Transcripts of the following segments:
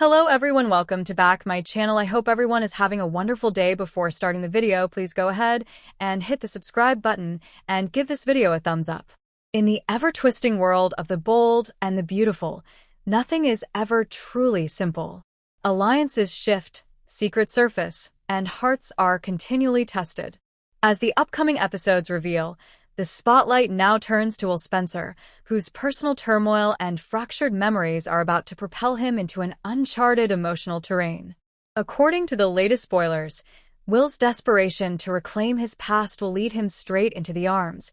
Hello everyone, welcome to back my channel. I hope everyone is having a wonderful day. Before starting the video, please go ahead and hit the subscribe button and give this video a thumbs up. In the ever-twisting world of the bold and the beautiful, nothing is ever truly simple. Alliances shift, secrets surface, and hearts are continually tested. As the upcoming episodes reveal, the spotlight now turns to Will Spencer, whose personal turmoil and fractured memories are about to propel him into an uncharted emotional terrain. According to the latest spoilers, Will's desperation to reclaim his past will lead him straight into the arms,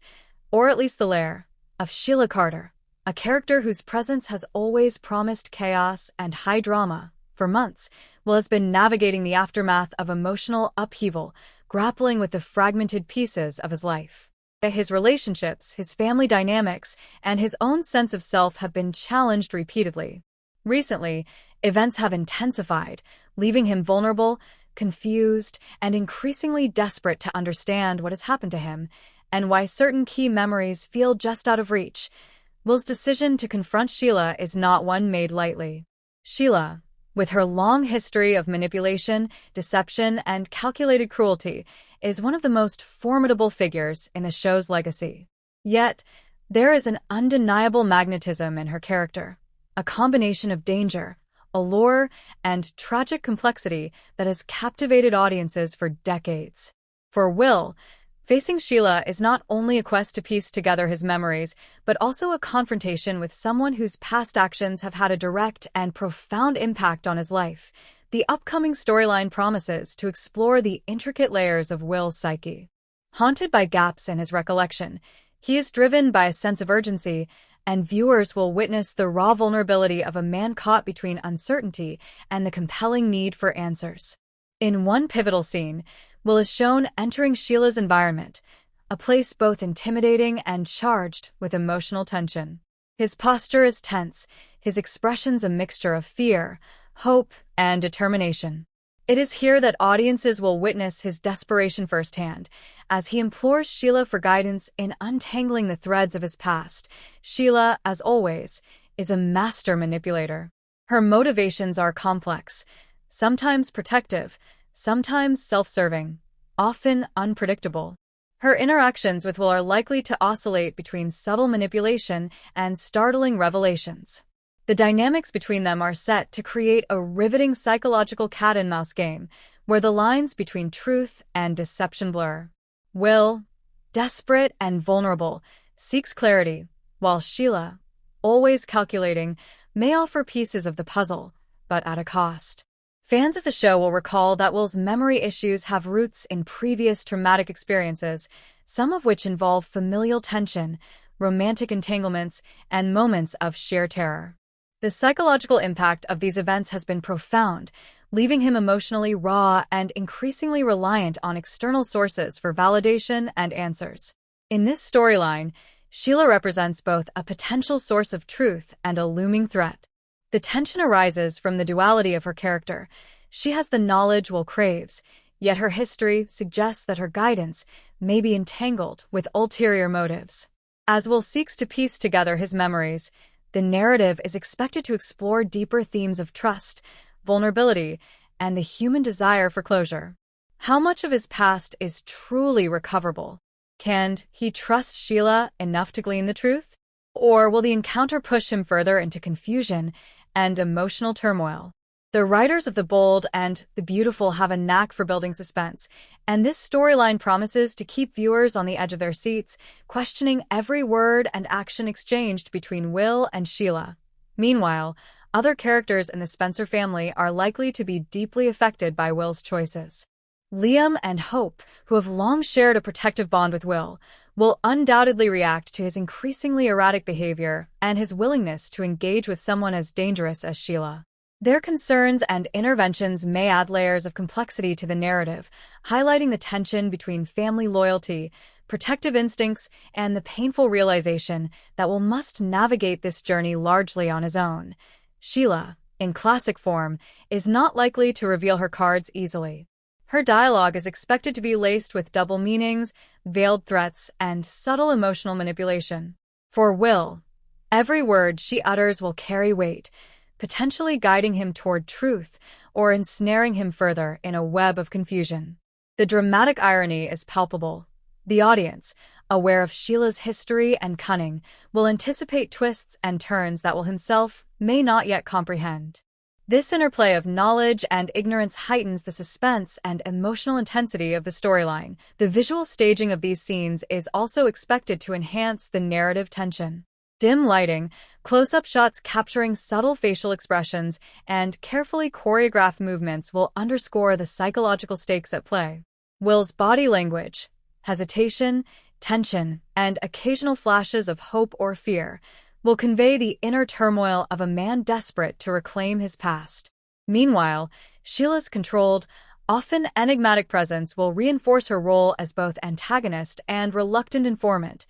or at least the lair, of Sheila Carter, a character whose presence has always promised chaos and high drama. For months, Will has been navigating the aftermath of emotional upheaval, grappling with the fragmented pieces of his life. His relationships, his family dynamics, and his own sense of self have been challenged repeatedly. Recently, events have intensified, leaving him vulnerable, confused, and increasingly desperate to understand what has happened to him and why certain key memories feel just out of reach. Will's decision to confront Sheila is not one made lightly. Sheila, with her long history of manipulation, deception, and calculated cruelty, is one of the most formidable figures in the show's legacy. Yet, there is an undeniable magnetism in her character, a combination of danger, allure, and tragic complexity that has captivated audiences for decades. For Will, facing Sheila is not only a quest to piece together his memories, but also a confrontation with someone whose past actions have had a direct and profound impact on his life. The upcoming storyline promises to explore the intricate layers of Will's psyche. Haunted by gaps in his recollection, he is driven by a sense of urgency, and viewers will witness the raw vulnerability of a man caught between uncertainty and the compelling need for answers. In one pivotal scene, Will is shown entering Sheila's environment, a place both intimidating and charged with emotional tension. His posture is tense, his expressions a mixture of fear, hope, and determination. It is here that audiences will witness his desperation firsthand, as he implores Sheila for guidance in untangling the threads of his past. Sheila, as always, is a master manipulator. Her motivations are complex, sometimes protective, sometimes self-serving, often unpredictable. Her interactions with Will are likely to oscillate between subtle manipulation and startling revelations. The dynamics between them are set to create a riveting psychological cat-and-mouse game, where the lines between truth and deception blur. Will, desperate and vulnerable, seeks clarity, while Sheila, always calculating, may offer pieces of the puzzle, but at a cost. Fans of the show will recall that Will's memory issues have roots in previous traumatic experiences, some of which involve familial tension, romantic entanglements, and moments of sheer terror. The psychological impact of these events has been profound, leaving him emotionally raw and increasingly reliant on external sources for validation and answers. In this storyline, Sheila represents both a potential source of truth and a looming threat. The tension arises from the duality of her character. She has the knowledge Will craves, yet her history suggests that her guidance may be entangled with ulterior motives. As Will seeks to piece together his memories, the narrative is expected to explore deeper themes of trust, vulnerability, and the human desire for closure. How much of his past is truly recoverable? Can he trust Sheila enough to glean the truth? Or will the encounter push him further into confusion and emotional turmoil? The writers of The Bold and the Beautiful have a knack for building suspense, and this storyline promises to keep viewers on the edge of their seats, questioning every word and action exchanged between Will and Sheila. Meanwhile, other characters in the Spencer family are likely to be deeply affected by Will's choices. Liam and Hope, who have long shared a protective bond with will undoubtedly react to his increasingly erratic behavior and his willingness to engage with someone as dangerous as Sheila. Their concerns and interventions may add layers of complexity to the narrative, highlighting the tension between family loyalty, protective instincts, and the painful realization that Will must navigate this journey largely on his own. Sheila, in classic form, is not likely to reveal her cards easily. Her dialogue is expected to be laced with double meanings, veiled threats, and subtle emotional manipulation. For Will, every word she utters will carry weight, potentially guiding him toward truth or ensnaring him further in a web of confusion. The dramatic irony is palpable. The audience, aware of Sheila's history and cunning, will anticipate twists and turns that Will himself may not yet comprehend. This interplay of knowledge and ignorance heightens the suspense and emotional intensity of the storyline. The visual staging of these scenes is also expected to enhance the narrative tension. Dim lighting, close-up shots capturing subtle facial expressions, and carefully choreographed movements will underscore the psychological stakes at play. Will's body language, hesitation, tension, and occasional flashes of hope or fear will convey the inner turmoil of a man desperate to reclaim his past. Meanwhile, Sheila's controlled, often enigmatic presence will reinforce her role as both antagonist and reluctant informant.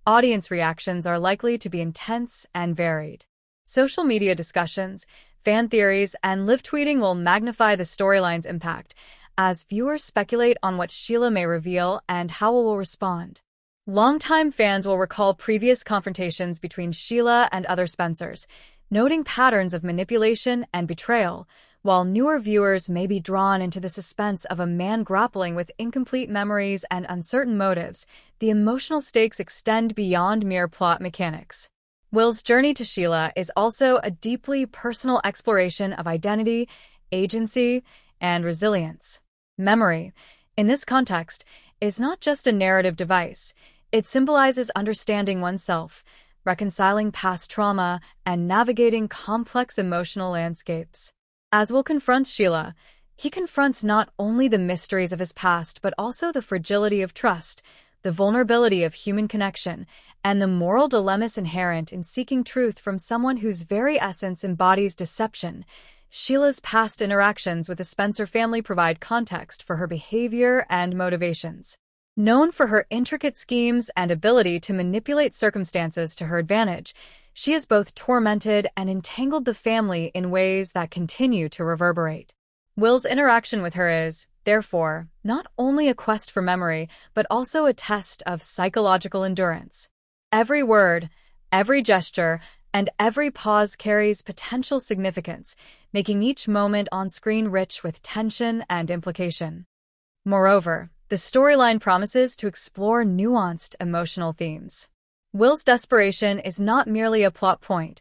Audience reactions are likely to be intense and varied. Social media discussions, fan theories, and live tweeting will magnify the storyline's impact as viewers speculate on what Sheila may reveal and how Will respond. Longtime fans will recall previous confrontations between Sheila and other Spencers, noting patterns of manipulation and betrayal, while newer viewers may be drawn into the suspense of a man grappling with incomplete memories and uncertain motives. The emotional stakes extend beyond mere plot mechanics. Will's journey to Sheila is also a deeply personal exploration of identity, agency, and resilience. Memory, in this context, is not just a narrative device. It symbolizes understanding oneself, reconciling past trauma, and navigating complex emotional landscapes. As Will confronts Sheila, he confronts not only the mysteries of his past but also the fragility of trust, the vulnerability of human connection, and the moral dilemmas inherent in seeking truth from someone whose very essence embodies deception. Sheila's past interactions with the Spencer family provide context for her behavior and motivations. Known for her intricate schemes and ability to manipulate circumstances to her advantage, she has both tormented and entangled the family in ways that continue to reverberate. Will's interaction with her is, therefore, not only a quest for memory, but also a test of psychological endurance. Every word, every gesture, and every pause carries potential significance, making each moment on screen rich with tension and implication. Moreover, the storyline promises to explore nuanced emotional themes. Will's desperation is not merely a plot point.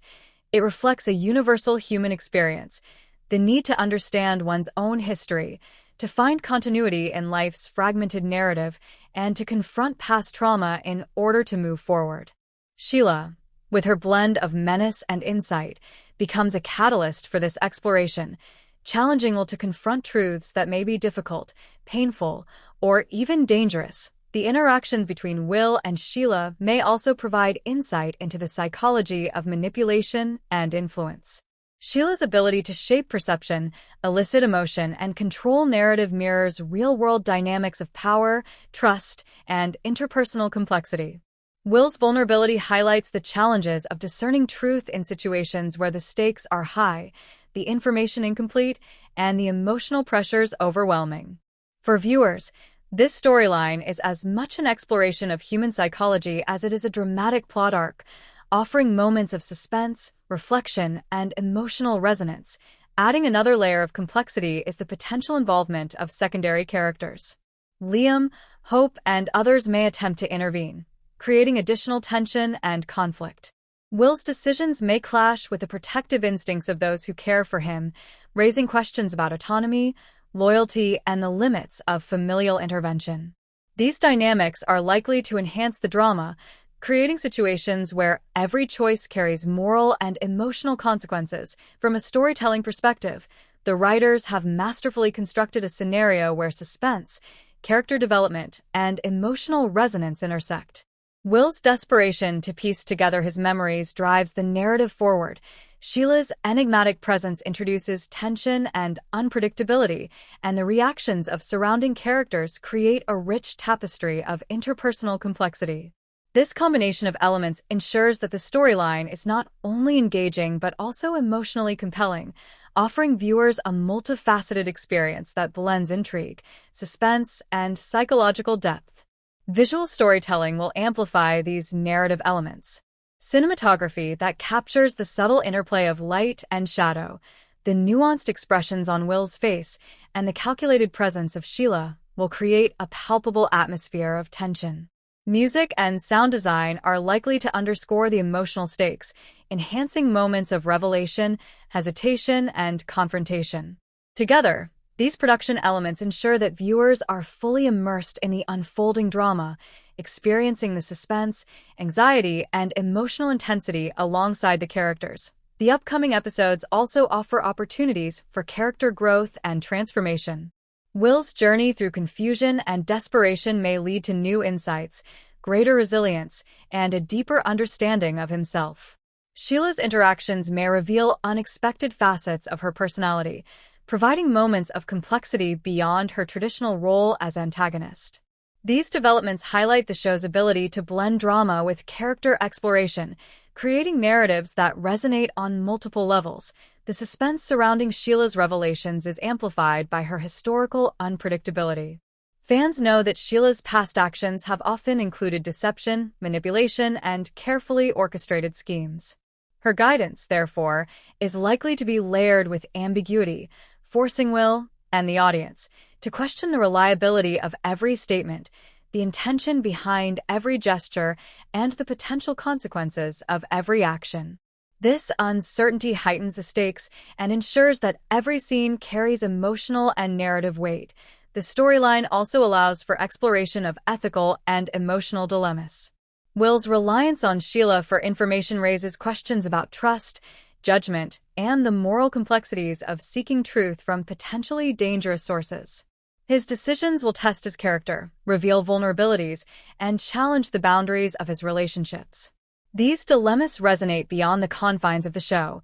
It reflects a universal human experience, the need to understand one's own history, to find continuity in life's fragmented narrative, and to confront past trauma in order to move forward. Sheila, with her blend of menace and insight, becomes a catalyst for this exploration, challenging Will to confront truths that may be difficult, painful, or even dangerous. The interactions between Will and Sheila may also provide insight into the psychology of manipulation and influence. Sheila's ability to shape perception, elicit emotion, and control narrative mirrors real-world dynamics of power, trust, and interpersonal complexity. Will's vulnerability highlights the challenges of discerning truth in situations where the stakes are high, the information incomplete, and the emotional pressures overwhelming. For viewers, this storyline is as much an exploration of human psychology as it is a dramatic plot arc, offering moments of suspense, reflection, and emotional resonance. Adding another layer of complexity is the potential involvement of secondary characters. Liam, Hope, and others may attempt to intervene, creating additional tension and conflict. Will's decisions may clash with the protective instincts of those who care for him, raising questions about autonomy, loyalty, and the limits of familial intervention. These dynamics are likely to enhance the drama, creating situations where every choice carries moral and emotional consequences. From a storytelling perspective, the writers have masterfully constructed a scenario where suspense, character development, and emotional resonance intersect. Will's desperation to piece together his memories drives the narrative forward. Sheila's enigmatic presence introduces tension and unpredictability, and the reactions of surrounding characters create a rich tapestry of interpersonal complexity. This combination of elements ensures that the storyline is not only engaging but also emotionally compelling, offering viewers a multifaceted experience that blends intrigue, suspense, and psychological depth. Visual storytelling will amplify these narrative elements. Cinematography that captures the subtle interplay of light and shadow, the nuanced expressions on Will's face, and the calculated presence of Sheila will create a palpable atmosphere of tension. Music and sound design are likely to underscore the emotional stakes, enhancing moments of revelation, hesitation, and confrontation. Together, these production elements ensure that viewers are fully immersed in the unfolding drama, experiencing the suspense, anxiety, and emotional intensity alongside the characters. The upcoming episodes also offer opportunities for character growth and transformation. Will's journey through confusion and desperation may lead to new insights, greater resilience, and a deeper understanding of himself. Sheila's interactions may reveal unexpected facets of her personality, providing moments of complexity beyond her traditional role as antagonist. These developments highlight the show's ability to blend drama with character exploration, creating narratives that resonate on multiple levels. The suspense surrounding Sheila's revelations is amplified by her historical unpredictability. Fans know that Sheila's past actions have often included deception, manipulation, and carefully orchestrated schemes. Her guidance, therefore, is likely to be layered with ambiguity, forcing Will and the audience to question the reliability of every statement, the intention behind every gesture, and the potential consequences of every action. This uncertainty heightens the stakes and ensures that every scene carries emotional and narrative weight. The storyline also allows for exploration of ethical and emotional dilemmas. Will's reliance on Sheila for information raises questions about trust, judgment, and the moral complexities of seeking truth from potentially dangerous sources. His decisions will test his character, reveal vulnerabilities, and challenge the boundaries of his relationships. These dilemmas resonate beyond the confines of the show,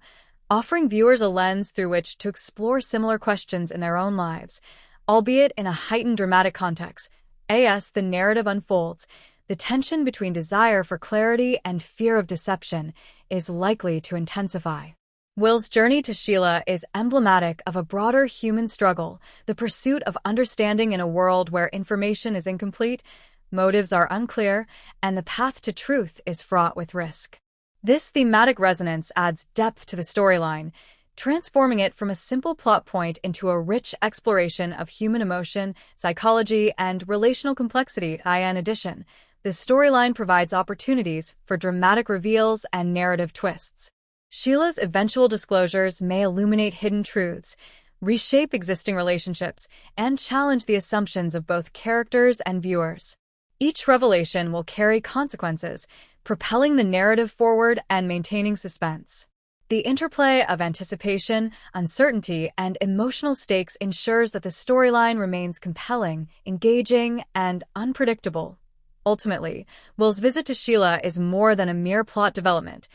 offering viewers a lens through which to explore similar questions in their own lives, albeit in a heightened dramatic context. As the narrative unfolds, the tension between desire for clarity and fear of deception is likely to intensify. Will's journey to Sheila is emblematic of a broader human struggle, the pursuit of understanding in a world where information is incomplete, motives are unclear, and the path to truth is fraught with risk. This thematic resonance adds depth to the storyline, transforming it from a simple plot point into a rich exploration of human emotion, psychology, and relational complexity. In addition, the storyline provides opportunities for dramatic reveals and narrative twists. Sheila's eventual disclosures may illuminate hidden truths, reshape existing relationships, and challenge the assumptions of both characters and viewers. Each revelation will carry consequences, propelling the narrative forward and maintaining suspense. The interplay of anticipation, uncertainty, and emotional stakes ensures that the storyline remains compelling, engaging, and unpredictable. Ultimately, Will's visit to Sheila is more than a mere plot development.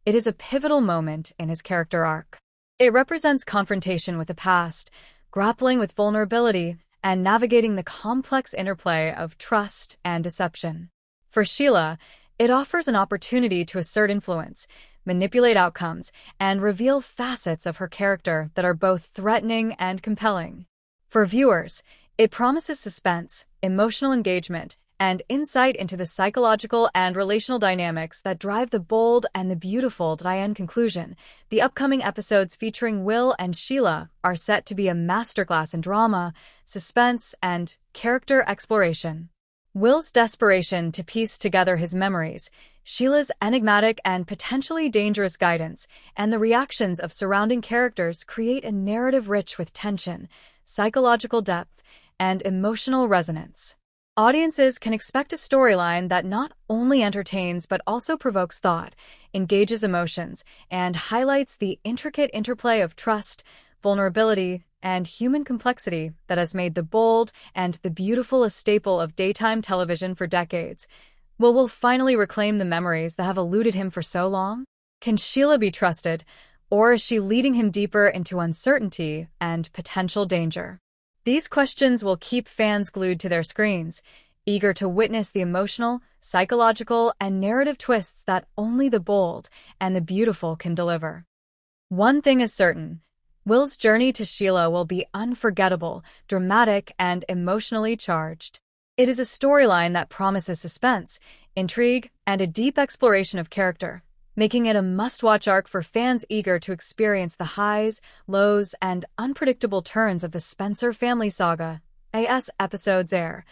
It is a pivotal moment in his character arc. It represents confrontation with the past, grappling with vulnerability, and navigating the complex interplay of trust and deception. For Sheila, it offers an opportunity to assert influence, manipulate outcomes, and reveal facets of her character that are both threatening and compelling. For viewers, it promises suspense, emotional engagement, and insight into the psychological and relational dynamics that drive the bold and the beautiful. In conclusion, the upcoming episodes featuring Will and Sheila are set to be a masterclass in drama, suspense, and character exploration. Will's desperation to piece together his memories, Sheila's enigmatic and potentially dangerous guidance, and the reactions of surrounding characters create a narrative rich with tension, psychological depth, and emotional resonance. Audiences can expect a storyline that not only entertains but also provokes thought, engages emotions, and highlights the intricate interplay of trust, vulnerability, and human complexity that has made The Bold and the Beautiful a staple of daytime television for decades. Will finally reclaim the memories that have eluded him for so long? Can Sheila be trusted, or is she leading him deeper into uncertainty and potential danger? These questions will keep fans glued to their screens, eager to witness the emotional, psychological, and narrative twists that only The Bold and the Beautiful can deliver. One thing is certain: Will's journey to Sheila will be unforgettable, dramatic, and emotionally charged. It is a storyline that promises suspense, intrigue, and a deep exploration of character, making it a must-watch arc for fans eager to experience the highs, lows, and unpredictable turns of the Spencer family saga. As episodes air,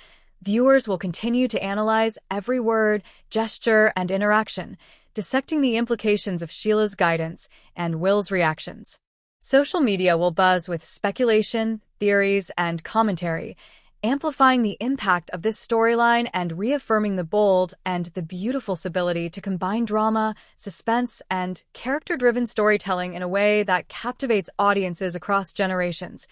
viewers will continue to analyze every word, gesture, and interaction, dissecting the implications of Sheila's guidance and Will's reactions. Social media will buzz with speculation, theories, and commentary, amplifying the impact of this storyline and reaffirming the bold and the beautiful ability to combine drama, suspense, and character-driven storytelling in a way that captivates audiences across generations.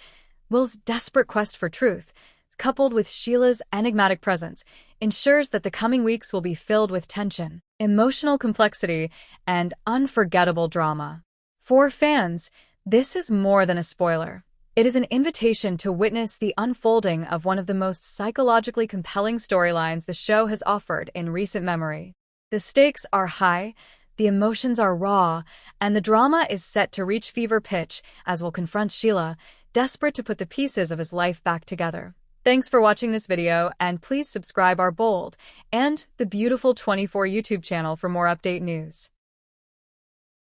Will's desperate quest for truth, coupled with Sheila's enigmatic presence, ensures that the coming weeks will be filled with tension, emotional complexity, and unforgettable drama. For fans, this is more than a spoiler. It is an invitation to witness the unfolding of one of the most psychologically compelling storylines the show has offered in recent memory. The stakes are high, the emotions are raw, and the drama is set to reach fever pitch as Will confronts Sheila, desperate to put the pieces of his life back together. Thanks for watching this video, and please subscribe our Bold and the Beautiful 24 YouTube channel for more update news.